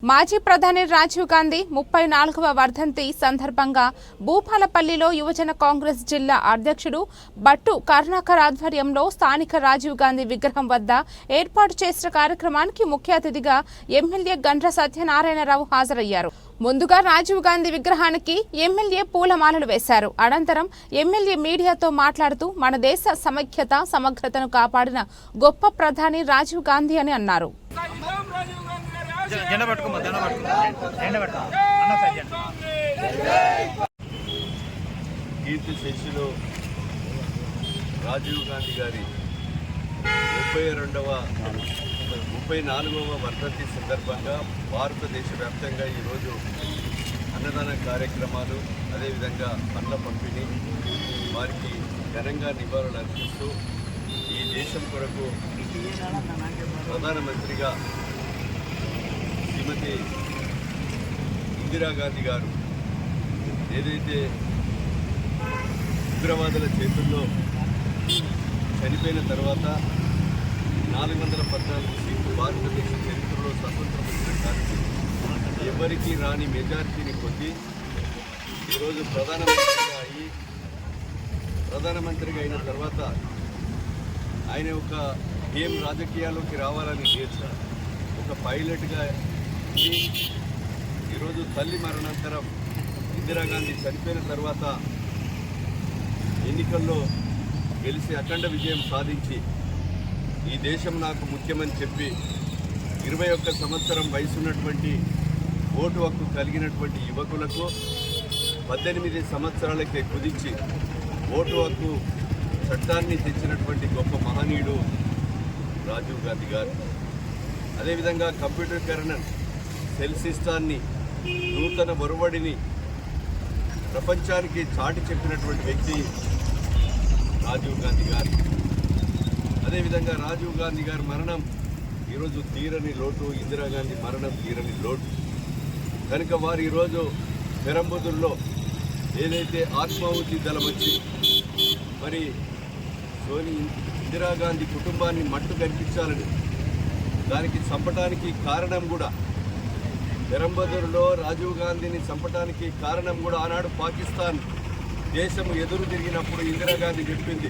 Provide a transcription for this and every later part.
మాజీ ప్రధాని రాజీవ్ గాంధీ 34వ వర్ధంతి సందర్భంగా భూపాలపల్లిలో యువజన కాంగ్రెస్ జిల్లా అధ్యక్షుడు భట్టు కరుణాకర్ ఆధ్వర్యంలో స్థానిక రాజీవ్ గాంధీ విగ్రహం వద్ద ఏర్పాటు చేసిన కార్యక్రమానికి ముఖ్య అతిథిగా ఎమ్మెల్యే గండ్ర సత్యనారాయణరావు హాజరయ్యారు. ముందుగా రాజీవ్ గాంధీ విగ్రహానికి ఎమ్మెల్యే పూలమాలలు వేశారు. అనంతరం ఎమ్మెల్యే మీడియాతో మాట్లాడుతూ మన దేశ సమైక్యత సమగ్రతను కాపాడిన గొప్ప ప్రధాని రాజీవ్ గాంధీ అని అన్నారు. కీర్తి శేషులు రాజీవ్ గాంధీ గారి 34వ వర్ధంతి సందర్భంగా భారతదేశ వ్యాప్తంగా ఈరోజు అన్నదాన కార్యక్రమాలు, అదేవిధంగా పండ్ల పంపిణీ, వారికి ఘనంగా నివాళులు అర్పిస్తూ ఈ దేశం కొరకు ప్రధానమంత్రిగా శ్రీమతి ఇందిరాగాంధీ గారు ఏదైతే ఉగ్రవాదుల చేతుల్లో చనిపోయిన తర్వాత 414 సీట్లు భారతదేశ చరిత్రలో స్వతంత్రం వచ్చిన కానీ ఎవరికి రాని మెజారిటీని పొంది ఈరోజు ప్రధానమంత్రిగా అయిన తర్వాత ఆయన ఒక ఏం రాజకీయాల్లోకి రావాలని నేర్చారు. ఒక పైలట్గా ఈరోజు తల్లి మరణాంతరం ఇందిరాగాంధీ చనిపోయిన తర్వాత ఎన్నికల్లో గెలిచి అఖండ విజయం సాధించి ఈ దేశం నాకు ముఖ్యమని చెప్పి 21 సంవత్సరం వయసున్నటువంటి ఓటు హక్కు కలిగినటువంటి యువకులకు 18 సంవత్సరాలకే కుదించి ఓటు హక్కు చట్టాన్ని తెచ్చినటువంటి గొప్ప మహనీయుడు రాజీవ్ గాంధీ గారు. అదేవిధంగా కంప్యూటరీకరణ, సెల్ సిస్టాన్ని, నూతన ఒరవడిని ప్రపంచానికి చాటి చెప్పినటువంటి వ్యక్తి రాజీవ్ గాంధీ గారు. అదేవిధంగా రాజీవ్ గాంధీ గారి మరణం ఈరోజు తీరని లోటు, ఇందిరాగాంధీ మరణం తీరని లోటు కనుక వారు ఈరోజు పెరంబదూరులో ఏదైతే ఆత్మాహుతి దళం వచ్చి మరి ఇందిరాగాంధీ కుటుంబాన్ని మట్టు కనిపించాలని దానికి చంపడానికి కారణం కూడా, పెరంబదూరులో రాజీవ్ గాంధీని చంపడానికి కారణం కూడా ఆనాడు పాకిస్తాన్ దేశం ఎదురు తిరిగినప్పుడు ఇందిరాగాంధీ చెప్పింది,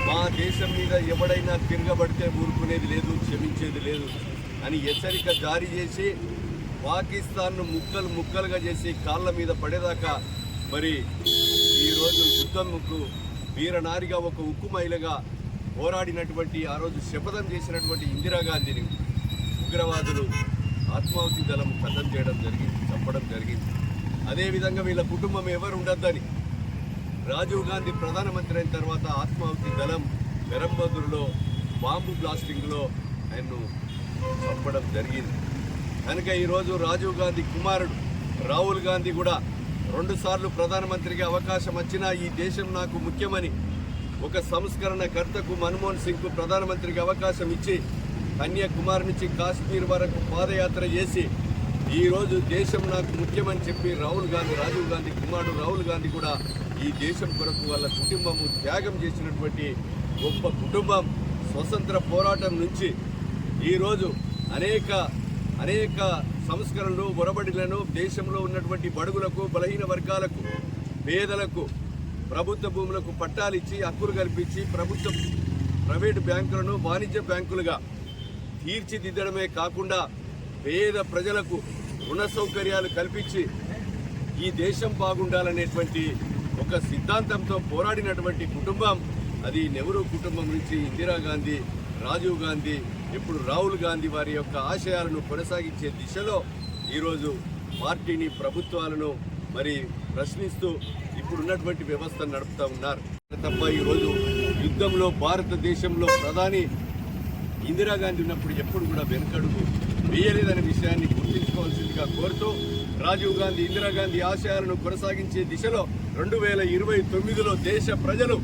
మా దేశం మీద ఎవడైనా తిరగబడితే ఊరుకునేది లేదు, క్షమించేది లేదు అని హెచ్చరిక జారీ చేసి పాకిస్తాన్ను ముక్కలు ముక్కలుగా చేసి కాళ్ళ మీద పడేదాకా మరి ఈరోజు యుద్ధంకు వీరనారిగా ఒక ఉక్కు మహిళగా పోరాడినటువంటి, ఆ రోజు శపథం చేసినటువంటి ఇందిరాగాంధీని ఉగ్రవాదులు ఆత్మాహుతి దళం ఖతం చేయడం జరిగింది, చంపడం జరిగింది. అదేవిధంగా వీళ్ళ కుటుంబం ఎవరు ఉండొద్దని రాజీవ్ గాంధీ ప్రధానమంత్రి అయిన తర్వాత ఆత్మాహుతి దళం పెరంబదూరులో బాంబు బ్లాస్టింగ్లో ఆయన్ను చంపడం జరిగింది. కనుక ఈరోజు రాజీవ్ గాంధీ కుమారుడు రాహుల్ గాంధీ కూడా 2 సార్లు ప్రధానమంత్రిగా అవకాశం వచ్చినా ఈ దేశం నాకు ముఖ్యమని ఒక సంస్కరణ కర్తకు మన్మోహన్ సింగ్కు ప్రధానమంత్రికి అవకాశం ఇచ్చి కన్యాకుమారి నుంచి కాశ్మీర్ వరకు పాదయాత్ర చేసి ఈరోజు దేశం నాకు ముఖ్యమని చెప్పి రాజీవ్ గాంధీ కుమారుడు రాహుల్ గాంధీ కూడా ఈ దేశం కొరకు వాళ్ళ కుటుంబము త్యాగం చేసినటువంటి గొప్ప కుటుంబం. స్వతంత్ర పోరాటం నుంచి ఈరోజు అనేక సంస్కరణలు, ఒరబడిలను దేశంలో ఉన్నటువంటి బడుగులకు, బలహీన వర్గాలకు, పేదలకు ప్రభుత్వ భూములకు పట్టాలిచ్చి హక్కులు కల్పించి ప్రైవేటు బ్యాంకులను వాణిజ్య బ్యాంకులుగా తీర్చిదిద్దడమే కాకుండా పేద ప్రజలకు రుణ సౌకర్యాలు కల్పించి ఈ దేశం బాగుండాలనేటువంటి ఒక సిద్ధాంతంతో పోరాడినటువంటి కుటుంబం అది నెహ్రూ కుటుంబం నుంచి ఇందిరాగాంధీ, రాజీవ్ గాంధీ, ఇప్పుడు రాహుల్ గాంధీ వారి యొక్క ఆశయాలను కొనసాగించే దిశలో ఈరోజు పార్టీని, ప్రభుత్వాలను మరి ప్రశ్నిస్తూ ఇప్పుడున్నటువంటి వ్యవస్థను నడుపుతూ ఉన్నారు తప్ప ఈరోజు యుద్ధంలో భారతదేశంలో ప్రధాని ఇందిరాగాంధీ ఉన్నప్పుడు ఎప్పుడు కూడా వెనుకడుగు వేయలేదనే విషయాన్ని గుర్తుంచుకోవాల్సిందిగా కోరుతూ రాజీవ్ గాంధీ, ఇందిరాగాంధీ ఆశయాలను కొనసాగించే దిశలో 2029లో దేశ ప్రజలు,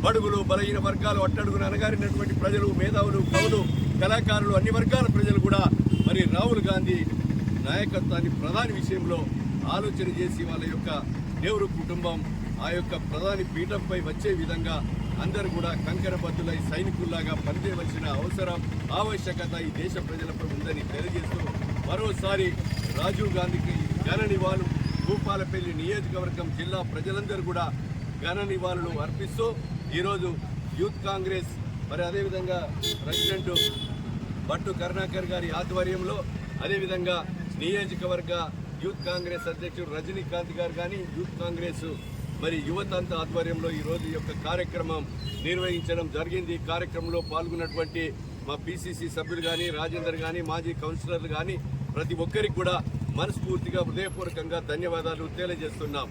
బడుగులు, బలహీన వర్గాలు, అట్టడుగున అనగారినటువంటి ప్రజలు, మేధావులు, కవులు, కళాకారులు, అన్ని వర్గాల ప్రజలు కూడా మరి రాహుల్ గాంధీ నాయకత్వాన్ని ప్రధాని విషయంలో ఆలోచన చేసి వాళ్ళ యొక్క నెహ్రూ కుటుంబం ఆ యొక్క ప్రధాని పీఠంపై వచ్చే విధంగా అందరూ కూడా కంకణబద్దులై సైనికుల్లాగా పనిచేయవలసిన అవసరం, ఆవశ్యకత ఈ దేశ ప్రజలపై ఉందని తెలియజేస్తూ మరోసారి రాజీవ్ గాంధీకి ఘన నివాళులు భూపాలపల్లి నియోజకవర్గం జిల్లా ప్రజలందరూ కూడా ఘన నివాళులు అర్పిస్తూ ఈరోజు యూత్ కాంగ్రెస్ మరి అదేవిధంగా ప్రెసిడెంట్ బట్టు కరుణాకర్ గారి ఆధ్వర్యంలో అదేవిధంగా నియోజకవర్గ యూత్ కాంగ్రెస్ అధ్యక్షుడు రజనీకాంత్ గారు కానీ యూత్ కాంగ్రెస్ మరి యువతంతా ఆధ్వర్యంలో ఈరోజు ఈ యొక్క కార్యక్రమం నిర్వహించడం జరిగింది. ఈ కార్యక్రమంలో పాల్గొన్నటువంటి మా పిసిసి సభ్యులు కానీ రాజేందర్ కానీ మాజీ కౌన్సిలర్లు కానీ ప్రతి ఒక్కరికి కూడా మనస్ఫూర్తిగా హృదయపూర్వకంగా ధన్యవాదాలు తెలియజేస్తున్నాం.